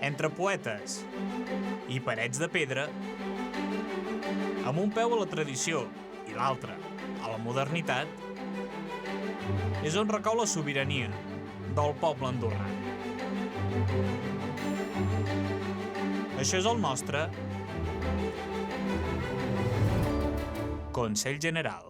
entre poetes i parets de pedra, amb un peu a la tradició i l'altre a la modernitat, és on recau la sobirania del poble andorrà. Això és el nostre Consell General.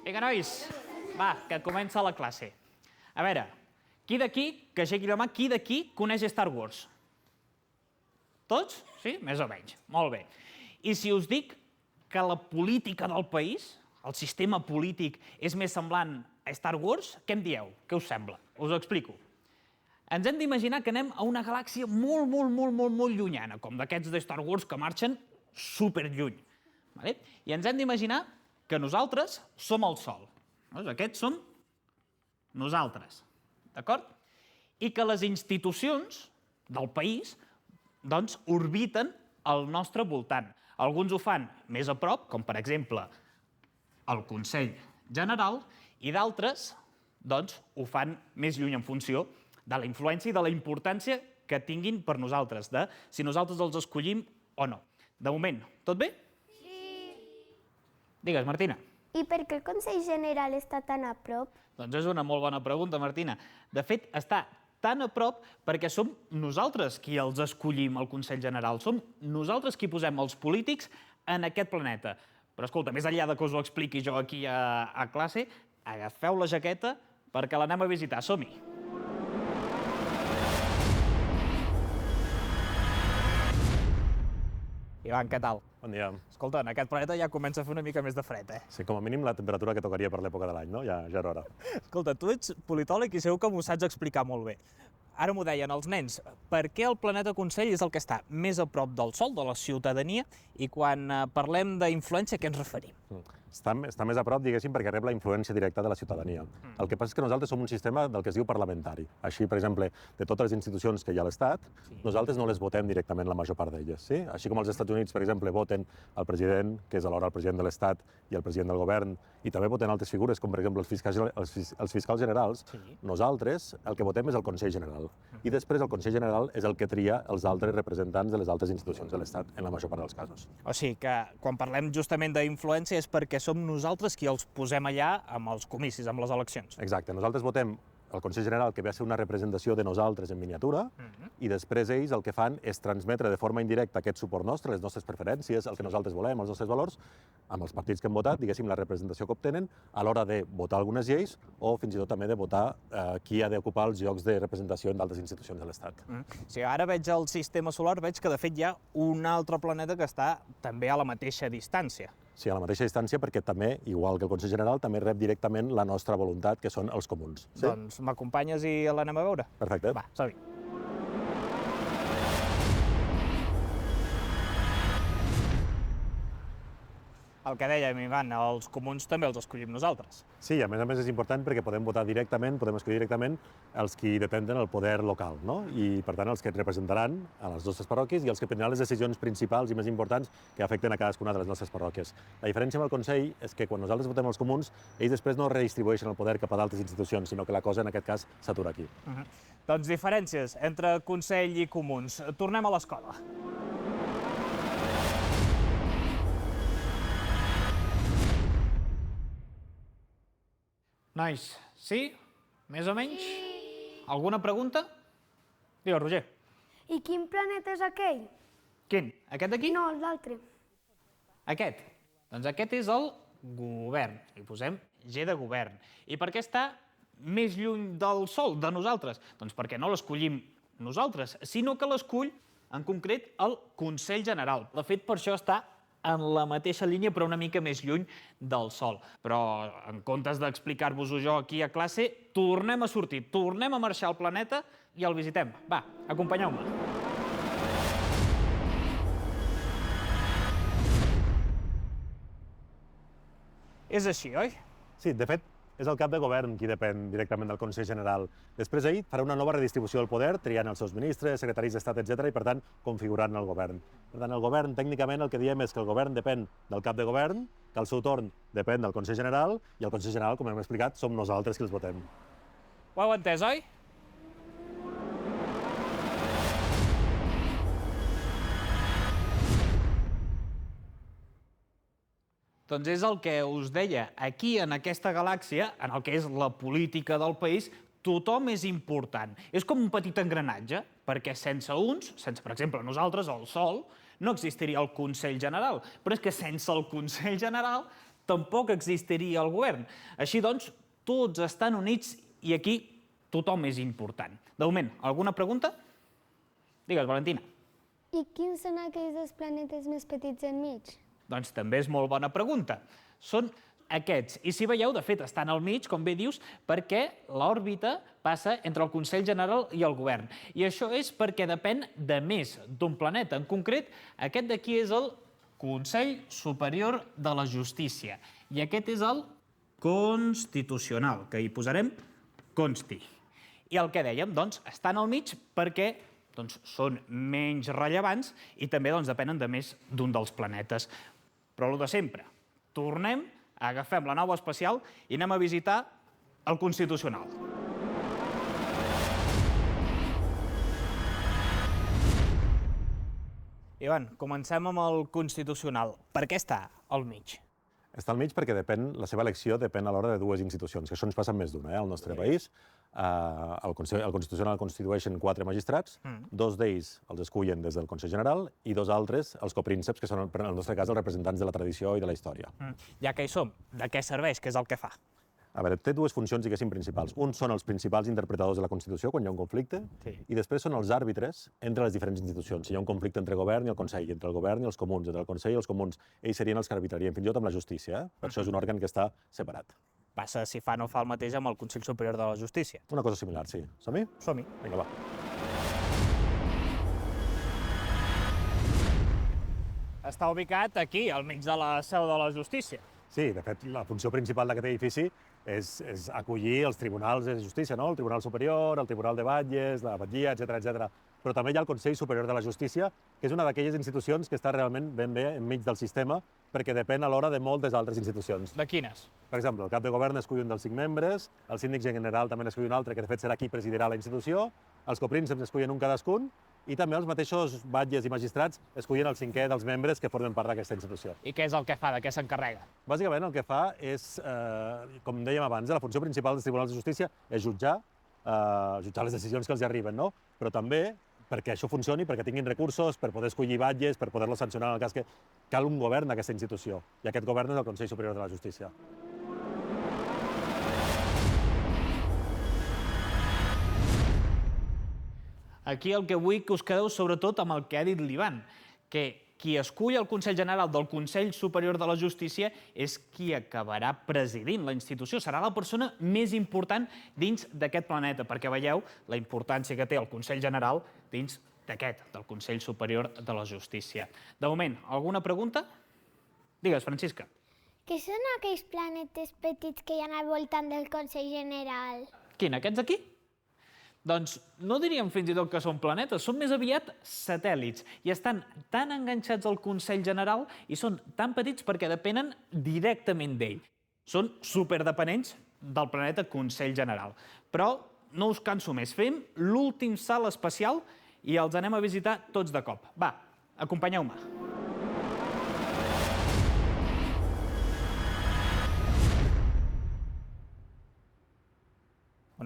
Vinga, nois, va, que comença la classe. A veure, qui d'aquí, que aixequi la mà, qui d'aquí coneix Star Wars? Tots? Sí? Més o menys. Molt bé. I si us dic que la política del país, el sistema polític, és més semblant a Star Wars, què em dieu? Què us sembla? Us ho explico. Ens hem d'imaginar que anem a una galàxia molt llunyana, com d'aquests de Star Wars que marxen superlluny. I ens hem d'imaginar que nosaltres som el Sol. Aquests som nosaltres, d'acord? I que les institucions del país, doncs, orbiten al nostre voltant. Alguns ho fan més a prop, com per exemple el Consell General, i d'altres, doncs, ho fan més lluny en funció de la influència i de la importància que tinguin per nosaltres, de si nosaltres els escollim o no. De moment, tot bé? Digues, Martina. I per què el Consell General està tan a prop? Doncs és una molt bona pregunta, Martina. De fet, està tan a prop perquè som nosaltres qui els escollim al Consell General. Som nosaltres qui posem els polítics en aquest planeta. Però escolta, més enllà de que us ho expliqui jo aquí a classe, agafeu la jaqueta perquè l'anem a visitar. Som-hi! Ivan, què tal? Bon dia. Escolta, en aquest planeta ja comença a fer una mica més de fred, eh? Sí, com a mínim la temperatura que tocaria per l'època de l'any, no? Ja era hora. Escolta, tu ets politòleg i segur que m'ho saps explicar molt bé. Ara m'ho deien els nens, per què el planeta Consell és el que està més a prop del Sol, de la ciutadania, i quan parlem d'influència, a què ens referim? Està més a prop, diguéssim, perquè rep la influència directa de la ciutadania. El que passa és que nosaltres som un sistema del que es diu parlamentari. Així, per exemple, de totes les institucions que hi ha a l'Estat, nosaltres no les votem directament la major part d'elles. Sí? Així com els Estats Units, per exemple, voten el president, que és alhora el president de l'Estat i el president del govern, i també voten altres figures, com per exemple els fiscals generals, nosaltres el que votem és el Consell General. I després el Consell General és el que tria els altres representants de les altres institucions de l'Estat, en la major part dels casos. O sigui que quan parlem justament d'influència és perquè som nosaltres qui els posem allà amb els comicis, amb les eleccions. Exacte. Nosaltres votem el Consell General, que ve a ser una representació de nosaltres en miniatura, i després ells el que fan és transmetre de forma indirecta aquest suport nostre, les nostres preferències, el que nosaltres volem, els nostres valors, amb els partits que hem votat, diguéssim, la representació que obtenen, a l'hora de votar algunes lleis o fins i tot també de votar qui ha d'ocupar els llocs de representació en d'altres institucions de l'Estat. Sí, ara veig el sistema solar, veig que de fet hi ha un altre planeta que està també a la mateixa distància. Sí, a la mateixa distància, perquè també, igual que el Consell General, també rep directament la nostra voluntat, que són els comuns. Sí? Doncs m'acompanyes i l'anem a veure? Perfecte. Va, som-hi. El que dèiem, Ivan, els comuns també els escollim nosaltres. Sí, a més és important perquè podem votar directament, podem escollir directament els qui detenten el poder local, no? I, per tant, els que et representaran a les nostres parròquies i els que prendran les decisions principals i més importants que afecten a cadascuna de les nostres parròquies. La diferència amb el Consell és que quan nosaltres votem els comuns, ells després no redistribueixen el poder cap a d'altres institucions, sinó que la cosa, en aquest cas, s'atura aquí. Doncs diferències entre Consell i comuns. Tornem a l'escola. Nois, sí? Més o menys? Sí. Alguna pregunta? Digues, Roger. I quin planeta és aquell? Quin? Aquest d'aquí? No, l'altre. Aquest? Doncs aquest és el govern. Hi posem G de govern. I per què està més lluny del Sol, de nosaltres? Doncs perquè no l'escollim nosaltres, sinó que l'escull, en concret, el Consell General. De fet, per això està en la mateixa línia, però una mica més lluny del Sol. Però, en comptes d'explicar-vos-ho jo aquí a classe, tornem a sortir, tornem a marxar al planeta i el visitem. Va, acompanyeu-me. És així, oi? Sí, de fet, és el cap de govern qui depèn directament del Consell General. Després ell farà una nova redistribució del poder, triant els seus ministres, secretaris d'Estat, etc., i per tant configurant el govern. Per tant, el govern, tècnicament, el que diem és que el govern depèn del cap de govern, que al seu torn depèn del Consell General, i el Consell General, com hem explicat, som nosaltres qui els votem. Ho heu entès, oi? Doncs és el que us deia. Aquí, en aquesta galàxia, en el que és la política del país, tothom és important. És com un petit engranatge, perquè sense uns, sense, per exemple, nosaltres, el Sol, no existiria el Consell General. Però és que sense el Consell General tampoc existiria el govern. Així doncs, tots estan units i aquí tothom és important. De moment, alguna pregunta? Digues, Valentina. I quins són aquells dos planetes més petits enmig? Doncs també és molt bona pregunta. Són aquests. I si veieu, de fet, estan al mig, com bé dius, perquè l'òrbita passa entre el Consell General i el govern. I això és perquè depèn de més d'un planeta. En concret, aquest d'aquí és el Consell Superior de la Justícia. I aquest és el Constitucional, que hi posarem Consti. I el que dèiem, doncs, estan al mig perquè són menys rellevants i també depenen de més d'un dels planetes. Però el de sempre. Tornem, agafem la nau espacial i anem a visitar el Constitucional. Ivan, comencem amb el Constitucional. Per què està al mig? Està al mig perquè la seva elecció depèn alhora de dues institucions, que això ens passa amb més d'una, al nostre país. El Constitucional constitueixen 4 magistrats, 2 d'ells els escullen des del Consell General i 2 altres, els coprínceps, que són, en el nostre cas, els representants de la tradició i de la història. Ja que hi som, de què serveix? Què és el que fa? A veure, té dues funcions, diguéssim, principals. Un són els principals interpretadors de la Constitució, quan hi ha un conflicte, i després són els àrbitres entre les diferents institucions. Si hi ha un conflicte entre el govern i el Consell, entre el govern i els comuns, entre el Consell i els comuns, ells serien els que arbitrarien, fins i tot amb la justícia. Per això és un òrgan que està separat. Passa si fa no fa el mateix amb el Consell Superior de la Justícia. Una cosa similar, sí. Som-hi? Som-hi. Vinga, va. Està ubicat aquí, al mig de la seu de la Justícia. Sí, de fet, la funció principal d'aquest edifici és acollir els tribunals de justícia, no? El Tribunal Superior, el Tribunal de Batlles, la Batllia, etc. Però també hi ha el Consell Superior de la Justícia, que és una d'aquelles institucions que està realment ben bé enmig del sistema, perquè depèn alhora de moltes altres institucions. De quines? Per exemple, el cap de govern escull un dels 5 membres, el síndic general també n'escull un altre, que de fet serà qui presidirà la institució, els coprínceps escullen un cadascun, i també els mateixos batlles i magistrats escullen el 5è dels membres que formen part d'aquesta institució. I què és el que fa? De què s'encarrega? Bàsicament el que fa és, com dèiem abans, la funció principal dels tribunals de justícia és jutjar les decisions que els arriben, no? Però també, perquè això funcioni, perquè tinguin recursos, per poder escollir batlles, per poder-los sancionar en el cas que cal un govern d'aquesta institució. I aquest govern és el Consell Superior de la Justícia. Aquí el que vull que us quedeu sobretot amb el que ha dit l'Ivan, que qui escull el Consell General del Consell Superior de la Justícia és qui acabarà presidint la institució. Serà la persona més important dins d'aquest planeta, perquè veieu la importància que té el Consell General dins d'aquest, del Consell Superior de la Justícia. De moment, alguna pregunta? Digues, Francisca. Què són aquells planetes petits que hi ha al voltant del Consell General? Quin, aquests aquí? Doncs no diríem fins i tot que són planetes, són més aviat satèl·lits i estan tan enganxats al Consell General i són tan petits perquè depenen directament d'ell. Són superdependents del planeta Consell General. Però no us canso més, fem l'últim salt espacial i els anem a visitar tots de cop. Va, acompanyeu-me.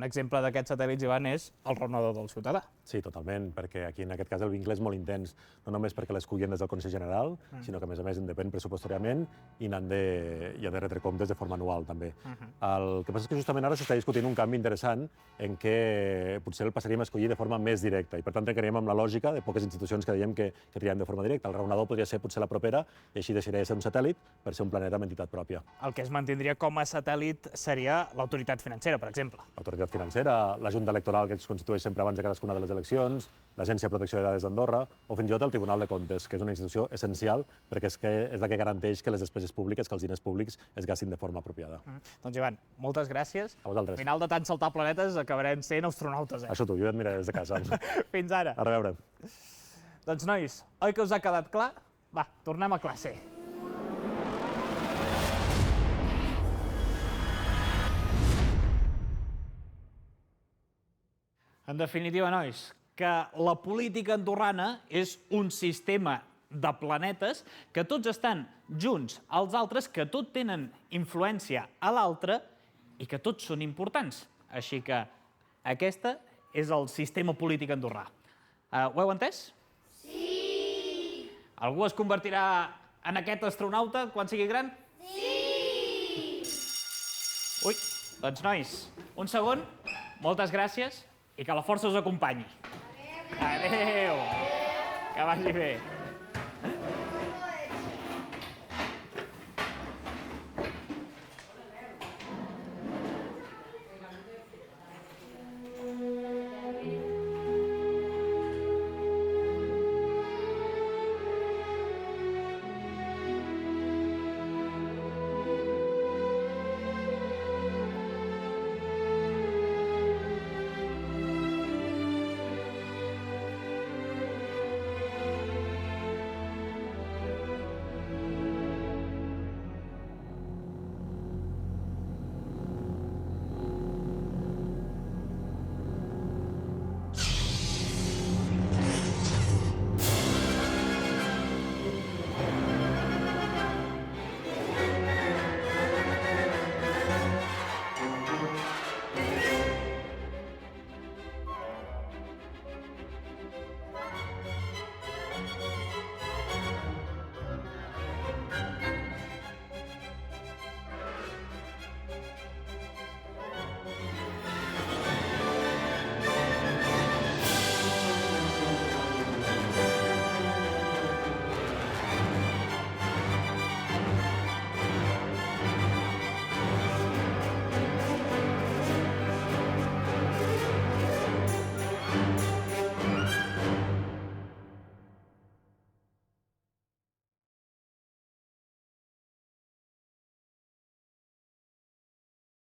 exemple d'aquests satèl·lits, Ivan, és el raonador del ciutadà. Sí, totalment, perquè aquí en aquest cas el vincle és molt intens, no només perquè l'escullen des del Consell General, sinó que a més en depèn pressupostàriament i hi ha de retre comptes de forma anual també. El que passa és que justament ara s'està discutint un canvi interessant en què potser el passaríem a escollir de forma més directa i per tant trencaríem amb la lògica de poques institucions que dèiem que triem de forma directa. El raonador podria ser potser la propera i així deixaria de ser un satèl·lit per ser un planeta amb entitat pròpia. El que es mantindria com a satèl·lit seria l'autoritat financera, per exemple. L'autoritat financera, la Junta Electoral que es constitueix sempre abans de cadascuna de les eleccions, l'Agència de Protecció de Dades d'Andorra o fins i tot el Tribunal de Comptes, que és una institució essencial perquè és la que garanteix que les despeses públiques, que els diners públics es gastin de forma apropiada. Doncs, Ivan, moltes gràcies. A vosaltres. Al final de tant saltar planetes acabarem sent astronautes, eh? Això tu, jo et miraré des de casa. Fins ara. A reveure. Doncs, nois, oi que us ha quedat clar? Va, tornem a classe. En definitiva, nois, que la política andorrana és un sistema de planetes que tots estan junts als altres, que tots tenen influència a l'altre i que tots són importants. Així que aquest és el sistema polític andorrà. Ho heu entès? Sí! Algú es convertirà en aquest astronauta quan sigui gran? Sí! Ui, doncs nois, un segon, moltes gràcies i que la força us acompanyi. Adéu! Que vagi bé.